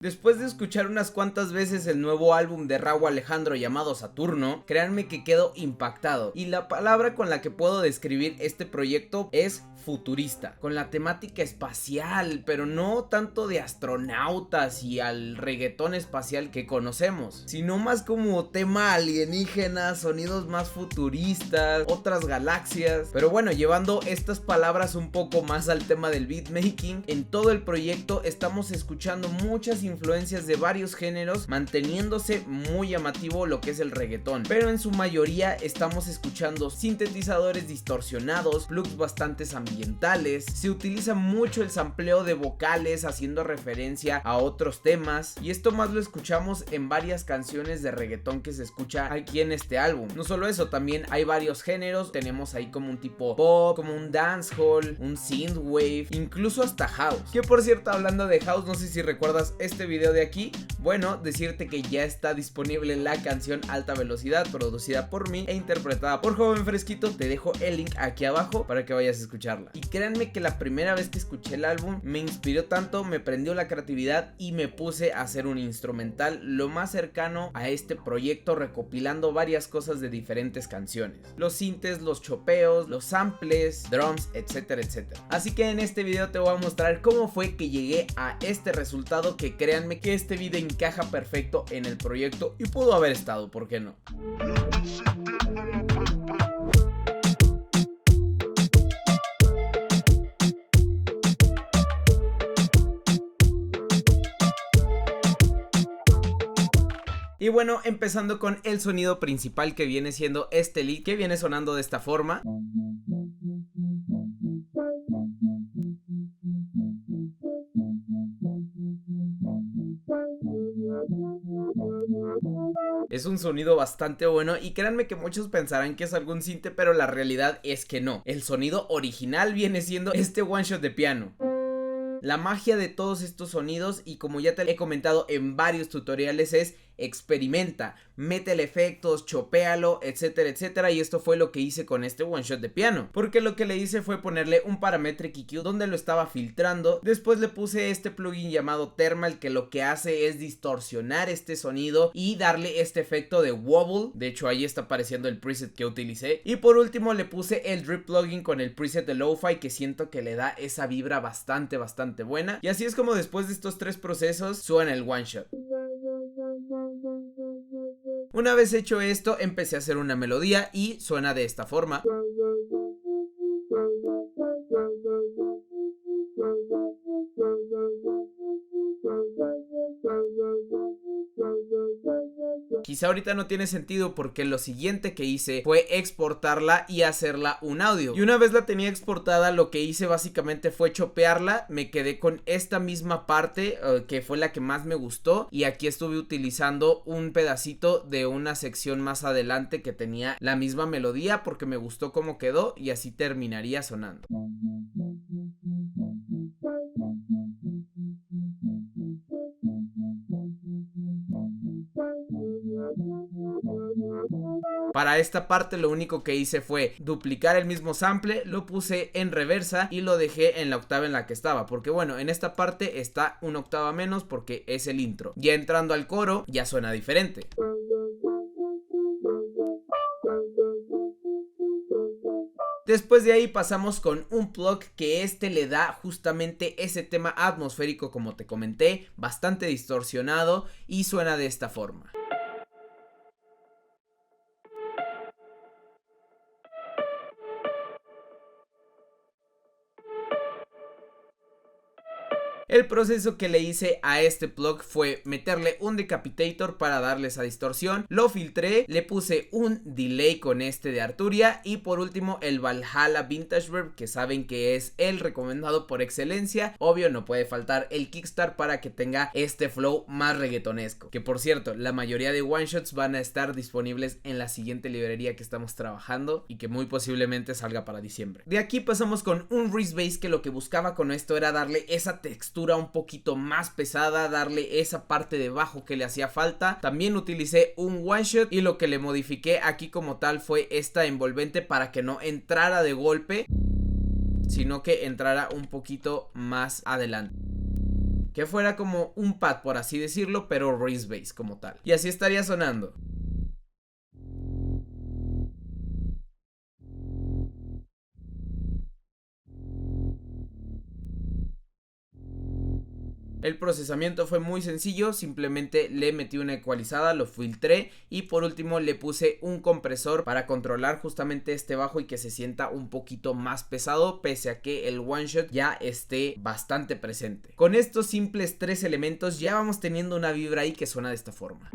Después de escuchar unas cuantas veces el nuevo álbum de Rauw Alejandro llamado Saturno, créanme que quedo impactado, y la palabra con la que puedo describir este proyecto es futurista, con la temática espacial, pero no tanto de astronautas y al reggaetón espacial que conocemos, sino más como tema alienígena, sonidos más futuristas, otras galaxias. Pero bueno, llevando estas palabras un poco más al tema del beatmaking, en todo el proyecto estamos escuchando muchas influencias de varios géneros, manteniéndose muy llamativo lo que es el reggaetón, pero en su mayoría estamos escuchando sintetizadores distorsionados, plugs bastante ambientales, se utiliza mucho el sampleo de vocales haciendo referencia a otros temas, y esto más lo escuchamos en varias canciones de reggaetón que se escucha aquí en este álbum. No solo eso, también hay varios géneros, tenemos ahí como un tipo pop, como un dancehall, un synthwave, incluso hasta house, que por cierto, hablando de house, no sé si recuerdas este video de aquí. Bueno, decirte que ya está disponible la canción Alta Velocidad, producida por mí e interpretada por Joven Fresquito. Te dejo el link aquí abajo para que vayas a escucharla. Y créanme que la primera vez que escuché el álbum me inspiró tanto, me prendió la creatividad y me puse a hacer un instrumental lo más cercano a este proyecto, recopilando varias cosas de diferentes canciones, los sintes, los chopeos, los samples, drums, etcétera, etcétera. Así que en este video te voy a mostrar cómo fue que llegué a este resultado, que créanme que este video encaja perfecto en el proyecto y pudo haber estado, ¿por qué no? Y bueno, empezando con el sonido principal, que viene siendo este lead, que viene sonando de esta forma. Es un sonido bastante bueno y créanme que muchos pensarán que es algún sinte, pero la realidad es que no. El sonido original viene siendo este one shot de piano. La magia de todos estos sonidos, y como ya te he comentado en varios tutoriales, es experimenta, métele efectos, chopéalo, etcétera, etcétera, y esto fue lo que hice con este one shot de piano, porque lo que le hice fue ponerle un parametric EQ donde lo estaba filtrando. Después le puse este plugin llamado Thermal, que lo que hace es distorsionar este sonido y darle este efecto de wobble. De hecho, ahí está apareciendo el preset que utilicé. Y por último le puse el drip plugin con el preset de lo-fi, que siento que le da esa vibra bastante buena. Y así es como después de estos tres procesos suena el one shot. Una vez hecho esto, empecé a hacer una melodía y suena de esta forma. Quizá ahorita no tiene sentido porque lo siguiente que hice fue exportarla y hacerla un audio. Y una vez la tenía exportada, lo que hice básicamente fue chopearla. Me quedé con esta misma parte que fue la que más me gustó, y aquí estuve utilizando un pedacito de una sección más adelante que tenía la misma melodía porque me gustó cómo quedó, y así terminaría sonando. Para esta parte lo único que hice fue duplicar el mismo sample, lo puse en reversa y lo dejé en la octava en la que estaba, porque bueno, en esta parte está una octava menos porque es el intro. Ya entrando al coro ya suena diferente. Después de ahí pasamos con un plug que le da justamente ese tema atmosférico, como te comenté, bastante distorsionado, y suena de esta forma. El proceso que le hice a este plug fue meterle un decapitator para darle esa distorsión, lo filtré, le puse un delay con este de Arturia, y por último el Valhalla Vintage Verb, que saben que es el recomendado por excelencia. Obvio, no puede faltar el kickstart para que tenga este flow más reggaetonesco, que por cierto, la mayoría de one shots van a estar disponibles en la siguiente librería que estamos trabajando y que muy posiblemente salga para diciembre. De aquí pasamos con un Reese Bass, que lo que buscaba con esto era darle esa textura un poquito más pesada, darle esa parte de bajo que le hacía falta. También utilicé un one shot y lo que le modifiqué aquí como tal fue esta envolvente para que no entrara de golpe, sino que entrara un poquito más adelante. que fuera como un pad, por así decirlo, pero Reese Bass como tal. Y así estaría sonando. El procesamiento fue muy sencillo, simplemente le metí una ecualizada, lo filtré y por último le puse un compresor para controlar justamente este bajo y que se sienta un poquito más pesado, pese a que el one shot ya esté bastante presente. Con estos simples 3 elementos ya vamos teniendo una vibra ahí que suena de esta forma.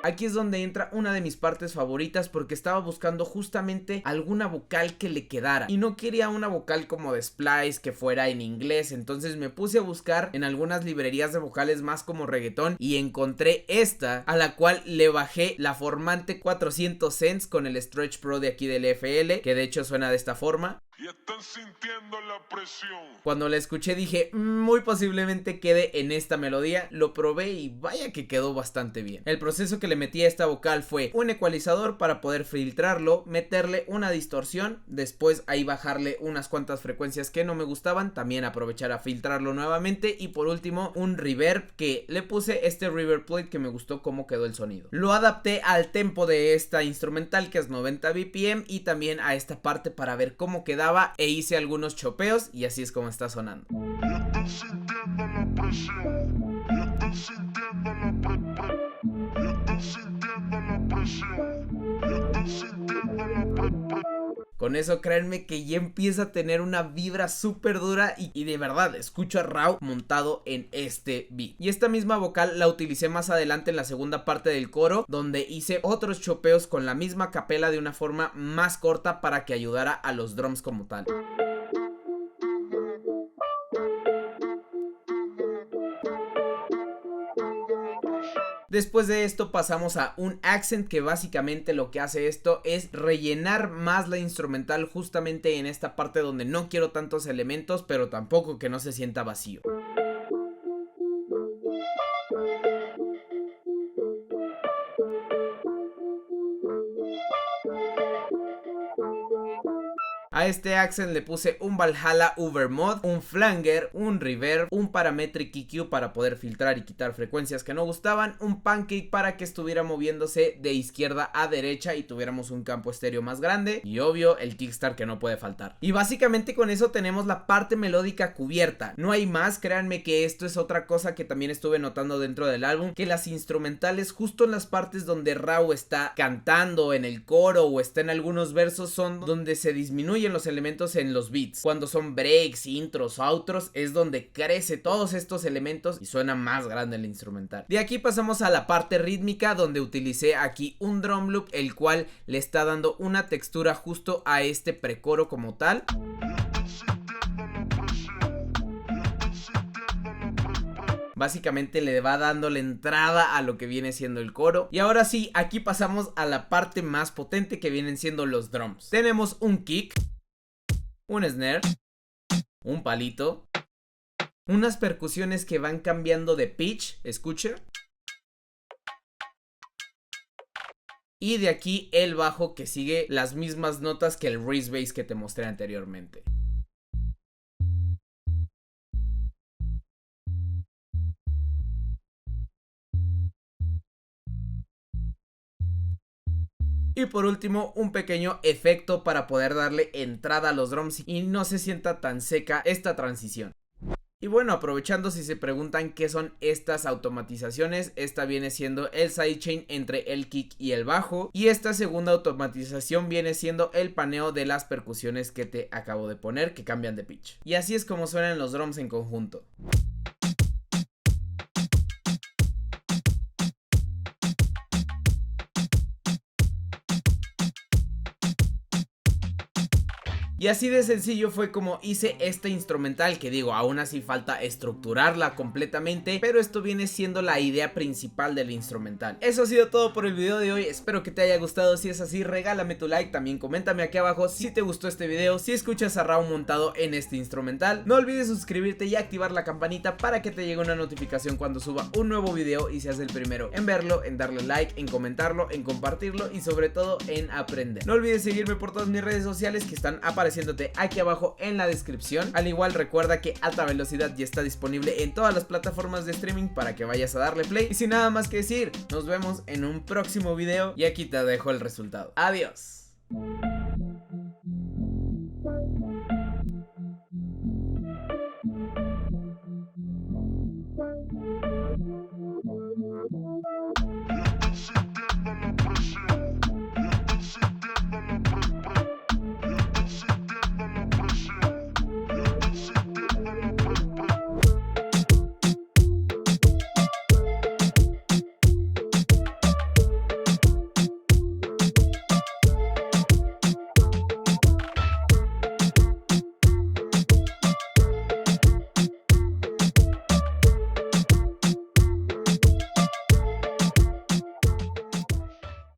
Aquí es donde entra una de mis partes favoritas, porque estaba buscando justamente alguna vocal que le quedara y no quería una vocal como de Splice que fuera en inglés. Entonces me puse a buscar en algunas librerías de vocales más como reggaetón y encontré esta, a la cual le bajé la formante 400 cents con el Stretch Pro de aquí del FL, que de hecho suena de esta forma. Y están sintiendo la presión. Cuando la escuché dije, muy posiblemente quede en esta melodía. Lo probé y vaya que quedó bastante bien. El proceso que le metí a esta vocal fue un ecualizador para poder filtrarlo, meterle una distorsión, después ahí bajarle unas cuantas frecuencias que no me gustaban, también aprovechar a filtrarlo nuevamente y por último un reverb, que le puse este reverb plate que me gustó cómo quedó el sonido. Lo adapté al tempo de esta instrumental, que es 90 BPM, y también a esta parte para ver cómo quedaba, e hice algunos chopeos y así es como está sonando. Con eso créanme que ya empieza a tener una vibra súper dura y de verdad escucho a Rauw montado en este beat. Y esta misma vocal la utilicé más adelante en la segunda parte del coro, donde hice otros chopeos con la misma capela de una forma más corta para que ayudara a los drums como tal. Después de esto pasamos a un accent, que básicamente lo que hace esto es rellenar más la instrumental justamente en esta parte donde no quiero tantos elementos, pero tampoco que no se sienta vacío. A este accent le puse un Valhalla Overmod, un flanger, un reverb, un parametric EQ para poder filtrar y quitar frecuencias que no gustaban, un pancake para que estuviera moviéndose de izquierda a derecha y tuviéramos un campo estéreo más grande, y obvio el kickstart que no puede faltar. Y básicamente con eso tenemos la parte melódica cubierta, no hay más. Créanme que esto es otra cosa que también estuve notando dentro del álbum, que las instrumentales justo en las partes donde Rauw está cantando en el coro o está en algunos versos son donde se disminuye los elementos en los beats. Cuando son breaks, intros, outros es donde crece todos estos elementos y suena más grande el instrumental. De aquí pasamos a la parte rítmica, donde utilicé aquí un drum loop, el cual le está dando una textura justo a este precoro como tal. Básicamente le va dando la entrada a lo que viene siendo el coro. Y ahora sí, aquí pasamos a la parte más potente, que vienen siendo los drums. Tenemos un kick, un snare, un palito, unas percusiones que van cambiando de pitch, escuchen. Y de aquí el bajo, que sigue las mismas notas que el Reese Bass que te mostré anteriormente. Y por último, un pequeño efecto para poder darle entrada a los drums y no se sienta tan seca esta transición. Y bueno, aprovechando, si se preguntan qué son estas automatizaciones, esta viene siendo el sidechain entre el kick y el bajo, y esta segunda automatización viene siendo el paneo de las percusiones que te acabo de poner, que cambian de pitch. Y así es como suenan los drums en conjunto. Y así de sencillo fue como hice este instrumental, que digo, aún así falta estructurarla completamente, pero esto viene siendo la idea principal del instrumental. Eso ha sido todo por el video de hoy, espero que te haya gustado. Si es así, regálame tu like, también coméntame aquí abajo si te gustó este video, si escuchas a Rauw montado en este instrumental. No olvides suscribirte y activar la campanita para que te llegue una notificación cuando suba un nuevo video y seas el primero en verlo, en darle like, en comentarlo, en compartirlo y sobre todo en aprender. No olvides seguirme por todas mis redes sociales que están apareciendo apareciéndote aquí abajo en la descripción. Al igual recuerda que Alta Velocidad ya está disponible en todas las plataformas de streaming para que vayas a darle play. Y sin nada más que decir, nos vemos en un próximo video y aquí te dejo el resultado. Adiós.